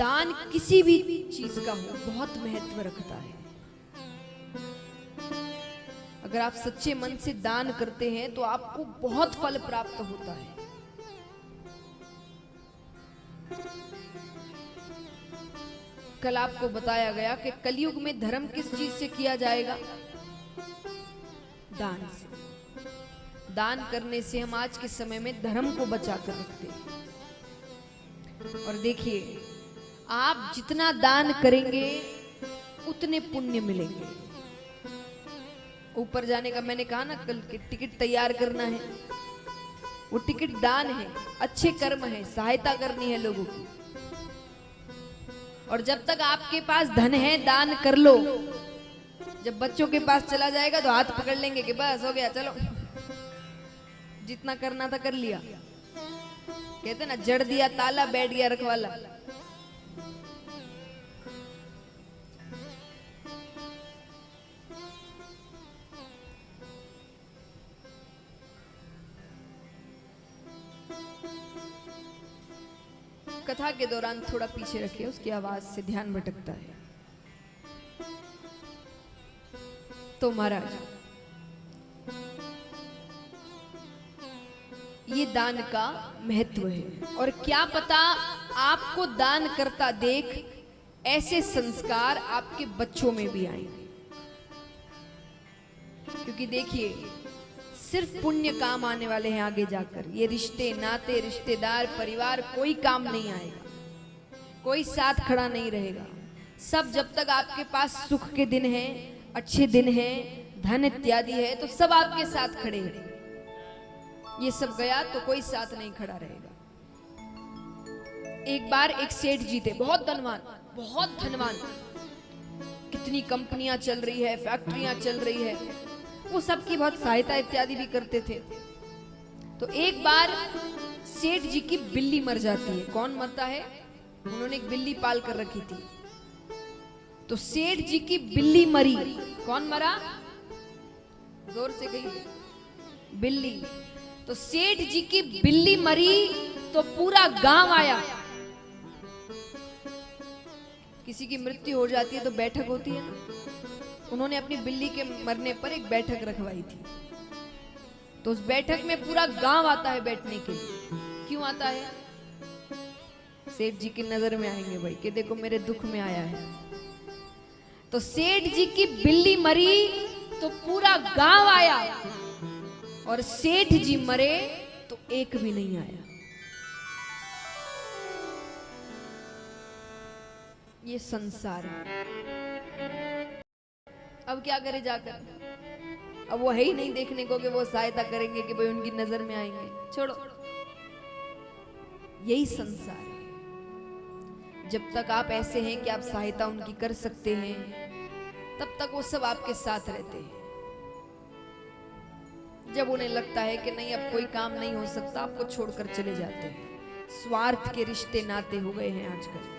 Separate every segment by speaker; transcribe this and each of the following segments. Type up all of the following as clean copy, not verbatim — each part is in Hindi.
Speaker 1: दान किसी भी चीज का हो बहुत महत्व रखता है। अगर आप सच्चे मन से दान करते हैं तो आपको बहुत फल प्राप्त होता है। कल आपको बताया गया कि कलयुग में धर्म किस चीज से किया जाएगा? दान से। दान करने से हम आज के समय में धर्म को बचा कर रखते हैं। और देखिए, आप जितना दान करेंगे उतने पुण्य मिलेंगे। ऊपर जाने का मैंने कहा ना कल के टिकट तैयार करना है, वो टिकट दान है, अच्छे कर्म है, सहायता करनी है लोगों की। और जब तक आपके पास धन है दान कर लो, जब बच्चों के पास चला जाएगा तो हाथ पकड़ लेंगे कि बस हो गया, चलो जितना करना था कर लिया। कहते ना, जड़ दिया ताला बैठ गया रखवाला। कथा के दौरान थोड़ा पीछे रखिए, उसकी आवाज से ध्यान भटकता है। तो महाराज, ये दान का महत्व है। और क्या पता आपको दान करता देख ऐसे संस्कार आपके बच्चों में भी आएंगे। क्योंकि देखिए, सिर्फ पुण्य काम आने वाले हैं आगे जाकर। ये रिश्ते नाते, रिश्तेदार, परिवार कोई काम नहीं आएगा, कोई साथ खड़ा नहीं रहेगा। सब जब तक आपके पास सुख के दिन हैं, अच्छे दिन हैं, धन इत्यादि है, तो सब आपके साथ खड़े हैं। ये सब गया तो कोई साथ नहीं खड़ा रहेगा। एक बार एक सेठ जी थे, बहुत धनवान, बहुत धनवान। कितनी कंपनियां चल रही है, फैक्ट्रियां चल रही है, वो सबकी बहुत सहायता इत्यादि भी करते थे। तो एक बार सेठ जी की बिल्ली मर जाती है। कौन मरता है? उन्होंने एक बिल्ली पाल कर रखी थी। तो सेठ जी की बिल्ली मरी। कौन मरा? जोर से कही। बिल्ली। तो सेठ जी की बिल्ली मरी तो पूरा गांव आया। किसी की मृत्यु हो जाती है तो बैठक होती है ना, उन्होंने अपनी बिल्ली के मरने पर एक बैठक रखवाई थी। तो उस बैठक में पूरा गांव आता है बैठने के लिए। क्यों आता है? सेठ जी की नजर में आएंगे भाई कि देखो मेरे दुख में आया है। तो सेठ जी की बिल्ली मरी तो पूरा गांव आया, और सेठ जी मरे तो एक भी नहीं आया। ये संसार है। अब क्या करे जाकर? अब वो है ही नहीं देखने को कि वो सहायता करेंगे, कि भाई उनकी नजर में आएंगे। छोड़ो, यही संसार है। जब तक आप ऐसे हैं कि आप सहायता उनकी कर सकते हैं, तब तक वो सब आपके साथ रहते हैं। जब उन्हें लगता है कि नहीं अब कोई काम नहीं हो सकता, आपको छोड़कर चले जाते हैं। स्वार्थ के रिश्ते नाते हो गए हैं आजकल।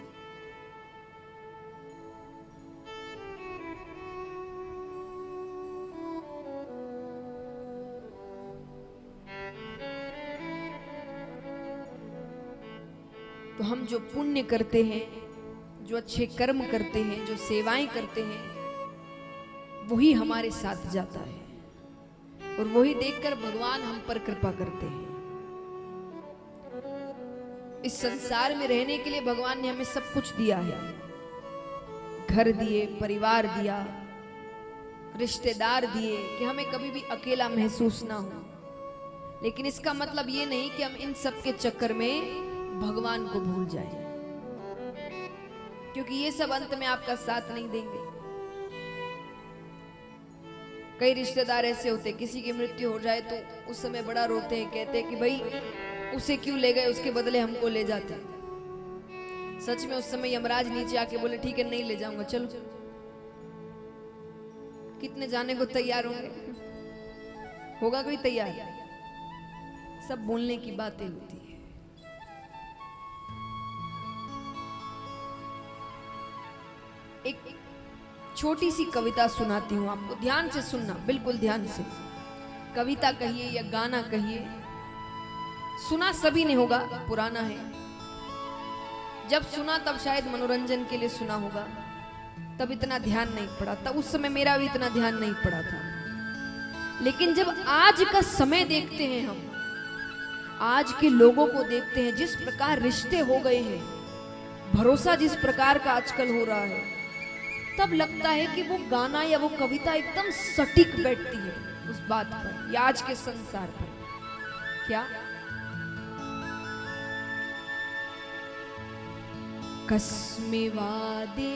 Speaker 1: तो हम जो पुण्य करते हैं, जो अच्छे कर्म करते हैं, जो सेवाएं करते हैं, वही हमारे साथ जाता है। और वही देखकर भगवान हम पर कृपा करते हैं। इस संसार में रहने के लिए भगवान ने हमें सब कुछ दिया है। घर दिए, परिवार दिया, रिश्तेदार दिए, कि हमें कभी भी अकेला महसूस ना हो। लेकिन इसका मतलब ये नहीं कि हम इन सब के चक्कर में भगवान को भूल जाएं, क्योंकि ये सब अंत में आपका साथ नहीं देंगे। कई रिश्तेदार ऐसे होते, किसी की मृत्यु हो जाए तो उस समय बड़ा रोते हैं, कहते हैं कि भाई उसे क्यों ले गए, उसके बदले हमको ले जाते। सच में उस समय यमराज नीचे आके बोले ठीक है नहीं ले जाऊंगा, चलो। कितने जाने को तैयार होंगे? होगा कोई तैयार? सब बोलने की बातें होती है। एक छोटी सी कविता सुनाती हूं आपको, ध्यान से सुनना, बिल्कुल ध्यान से। कविता कहिए या गाना कहिए, सुना सभी ने होगा, पुराना है। जब सुना तब शायद मनोरंजन के लिए सुना होगा, तब इतना ध्यान नहीं पड़ा, तब उस समय मेरा भी इतना ध्यान नहीं पड़ा था। लेकिन जब आज का समय देखते हैं, हम आज के लोगों को देखते हैं, जिस प्रकार रिश्ते हो गए हैं, भरोसा जिस प्रकार का आजकल हो रहा है, तब लगता है कि वो गाना या वो कविता एकदम सटीक बैठती है उस बात पर या आज के संसार पर। क्या कसमे वादे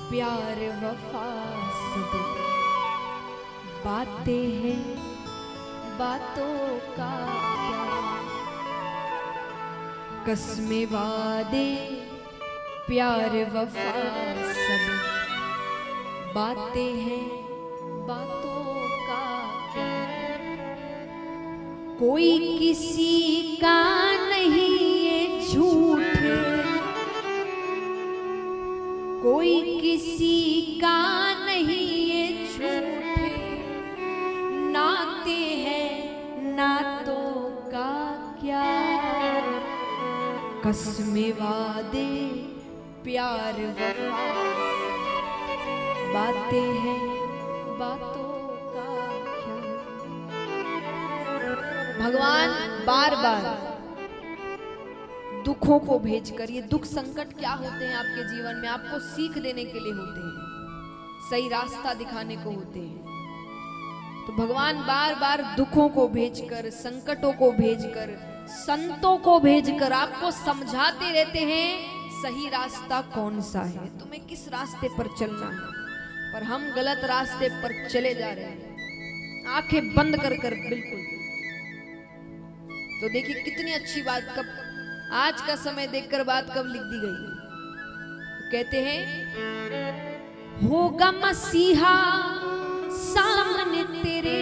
Speaker 1: प्यार वफा सब बातें हैं, बातों का प्यार। कसमे वादे प्यार वफा सब बातें हैं, बातों का क्या। कोई किसी का नहीं ये झूठ, कोई किसी का नहीं ये झूठ, नाते हैं नातों का क्या। कसमे वादे प्यार वफा बातें हैं, बातों का क्या। भगवान बार बार दुखों को भेजकर, ये दुख संकट क्या होते हैं आपके जीवन में, आपको सीख देने के लिए होते हैं, सही रास्ता दिखाने को होते हैं। तो भगवान बार बार दुखों को भेजकर, संकटों को भेजकर, संतों को भेजकर आपको समझाते रहते हैं सही रास्ता कौन सा है, तुम्हें किस रास्ते पर चलना है। पर हम गलत रास्ते पर चले जा रहे हैं, आंखें बंद कर कर बिल्कुल। तो देखिए कितनी अच्छी बात, कब आज का समय देखकर बात कब लिख दी गई। कहते हैं होगा मसीहा सामने तेरे,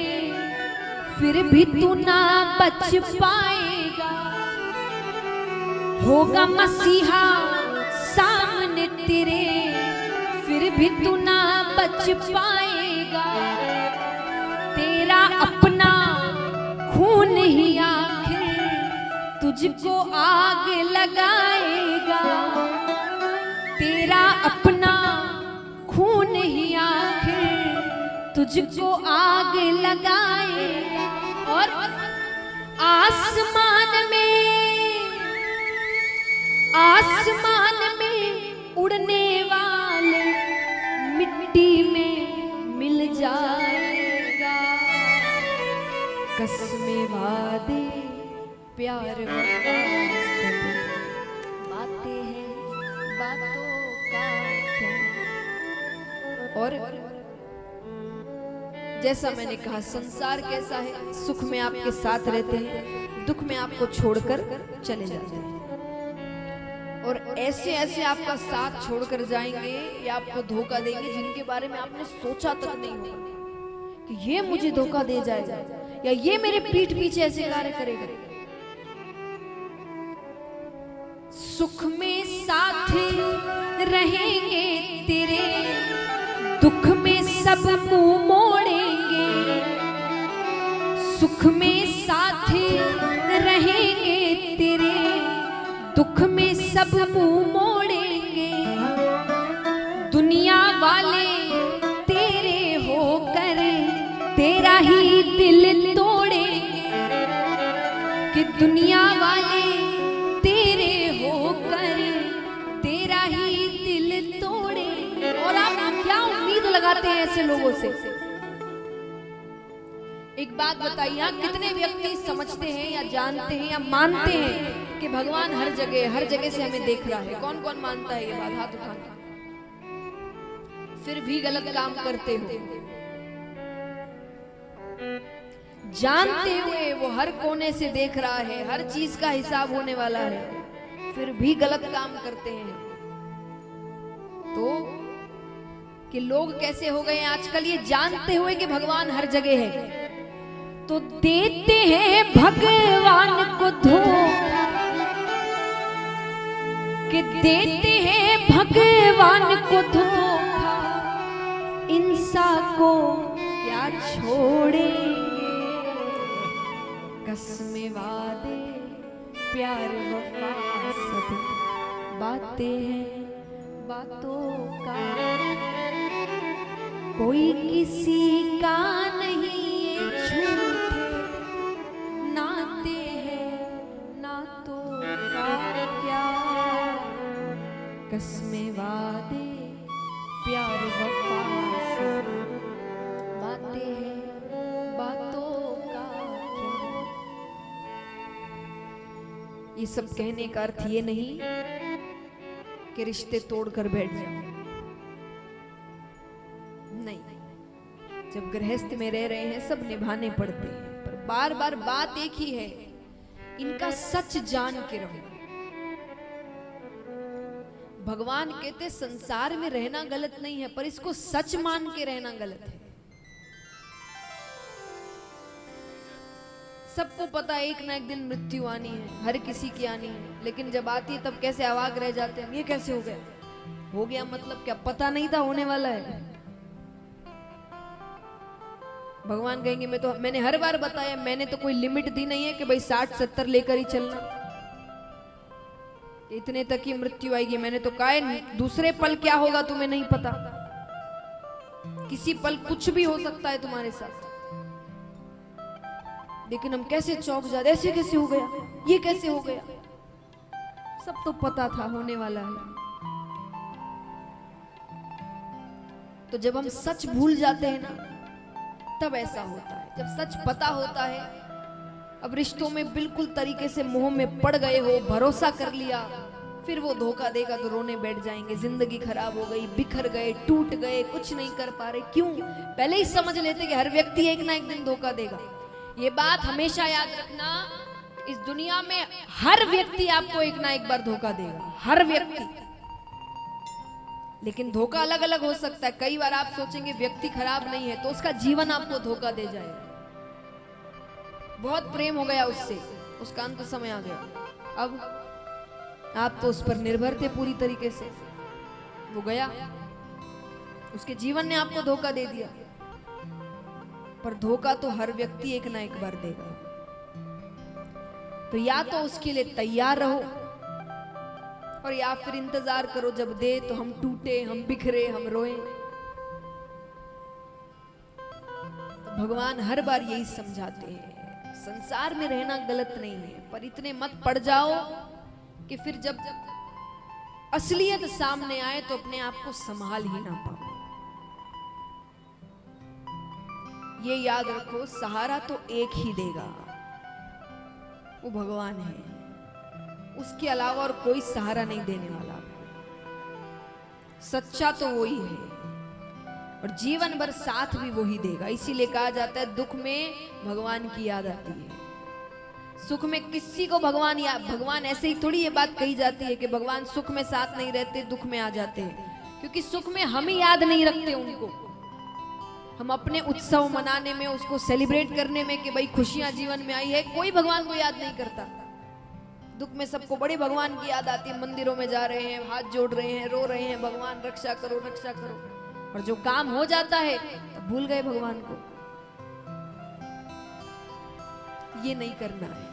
Speaker 1: फिर भी तू ना बच पाएगा। होगा मसीहा सामने तेरे, फिर भी तू ना बच पाएगा। तेरा अपना खून ही आखिर तुझको आग लगाएगा। तेरा अपना खून ही आखिर तुझको आग लगाएगा। और आसमान में उड़ने वाले मिट्टी में मिल जाएगा। कसमे वादे प्यार वफा सब बातें हैं, बातों का क्या। और जैसा मैंने कहा, संसार कैसा है, सुख में आपके साथ रहते हैं, दुख में आपको छोड़कर चले जाते हैं। और ऐसे ऐसे आपका साथ छोड़कर जाएंगे या आपको धोखा देंगे जिनके बारे में आपने सोचा तक नहीं होगा कि ये मुझे धोखा दे जाएगा या ये मेरे पीठ पीछे ऐसे कार्य करेगा। सुख में साथ रहेंगे तेरे, दुख में सब मुंह मोड़ेंगे। सुख में साथ रहेंगे तेरे, दुख में सब मुंह मोड़ेंगे। दुनिया वाले तेरे होकर तेरा ही दिल तोड़ेंगे। कि दुनिया वाले तेरे होकर तेरा ही दिल तोड़ेंगे। और आप क्या उम्मीद लगाते हैं ऐसे लोगों से? एक बात बताइए, कितने व्यक्ति समझते हैं या जानते हैं या मानते हैं कि भगवान हर जगह से हमें देख रहा है? कौन कौन मानता है ये बात? हाथ उठाना। फिर भी गलत काम करते हो, जानते हुए वो हर कोने से देख रहा है, हर चीज का हिसाब होने वाला है, फिर भी गलत काम करते हैं। तो कि लोग कैसे हो गए आजकल, ये जानते हुए कि भगवान हर जगह है तो देते हैं भगवान को धोखा। कि देते हैं भगवान को धोखा, इंसान को क्या छोड़ेंगे। कसमे वादे प्यार वफा सब बातें हैं बातों का, कोई किसी का नहीं ये झूठे नाते हैं नातों का प्यार, कसमें वादे प्यार वफा सब बातें हैं बातों का क्या। ये सब कहने का अर्थ ये नहीं कि रिश्ते तोड़कर बैठ जाओ, नहीं। जब गृहस्थ में रह रहे हैं सब निभाने पड़ते हैं, पर बार बार बात एक ही है, इनका सच जान के रहो। भगवान कहते संसार में रहना गलत नहीं है, पर इसको सच मान के रहना गलत है। सबको पता है एक ना एक दिन मृत्यु आनी है, हर किसी की आनी है, लेकिन जब आती है तब कैसे अवाक रह जाते हैं, ये कैसे हो गया? हो गया मतलब क्या? पता नहीं था होने वाला है। भगवान कहेंगे मैंने हर बार बताया, मैंने तो कोई लिमिट दी नहीं है कि भाई 60-70 लेकर ही चलना, इतने तक ही मृत्यु आएगी। मैंने तो कहा है दूसरे पल क्या होगा तुम्हें नहीं पता, किसी पल कुछ भी हो सकता है तुम्हारे साथ। लेकिन हम कैसे चौंक जाते, ऐसे कैसे हो गया, ये कैसे हो गया? सब तो पता था होने वाला है। तो जब हम सच भूल जाते हैं ना, तब ऐसा होता है। जब सच पता होता है, अब रिश्तों में बिल्कुल तरीके से मोह में पड़ गए हो, भरोसा कर लिया, फिर वो धोखा देगा तो रोने बैठ जाएंगे, जिंदगी खराब हो गई, बिखर गए, टूट गए, कुछ नहीं कर पा रहे। क्यों? पहले ही समझ लेते कि हर व्यक्ति एक ना एक दिन धोखा देगा। ये बात हमेशा याद रखना, इस दुनिया में हर व्यक्ति आपको एक ना एक बार धोखा देगा, हर व्यक्ति। लेकिन धोखा अलग अलग हो सकता है। कई बार आप सोचेंगे व्यक्ति खराब नहीं है, तो उसका जीवन आपको धोखा दे जाएगा। बहुत प्रेम हो गया उससे, उसका अंत समय आ गया, अब आप तो उस पर निर्भर थे पूरी तरीके से, वो गया, उसके जीवन ने आपको धोखा दे दिया। पर धोखा तो हर व्यक्ति एक ना एक बार देगा। तो या तो उसके लिए तैयार रहो, और या फिर इंतजार करो जब दे तो हम टूटे, हम बिखरे, हम रोए। तो भगवान हर बार यही समझाते हैं, संसार में रहना गलत नहीं है, पर इतने मत पड़ जाओ कि फिर जब असलियत सामने आए तो अपने आप को संभाल ही ना पाओ। ये याद रखो, सहारा तो एक ही देगा, वो भगवान है। उसके अलावा और कोई सहारा नहीं देने वाला। सच्चा तो वही है, और जीवन भर साथ भी वही देगा। इसीलिए कहा जाता है दुख में भगवान की याद आती है, सुख में किसी को भगवान ऐसे ही थोड़ी ये बात कही जाती है कि भगवान सुख में साथ नहीं रहते, दुख में आ जाते हैं। क्योंकि सुख में हम ही याद नहीं रखते उनको। हम अपने उत्सव मनाने में, उसको सेलिब्रेट करने में कि भाई खुशियां जीवन में आई है, कोई भगवान को याद नहीं करता। दुख में सबको बड़े भगवान की याद आती है, मंदिरों में जा रहे हैं, हाथ जोड़ रहे हैं, रो रहे हैं, भगवान रक्षा करो रक्षा करो। और जो काम हो जाता है तो भूल गए भगवान को। ये नहीं करना है।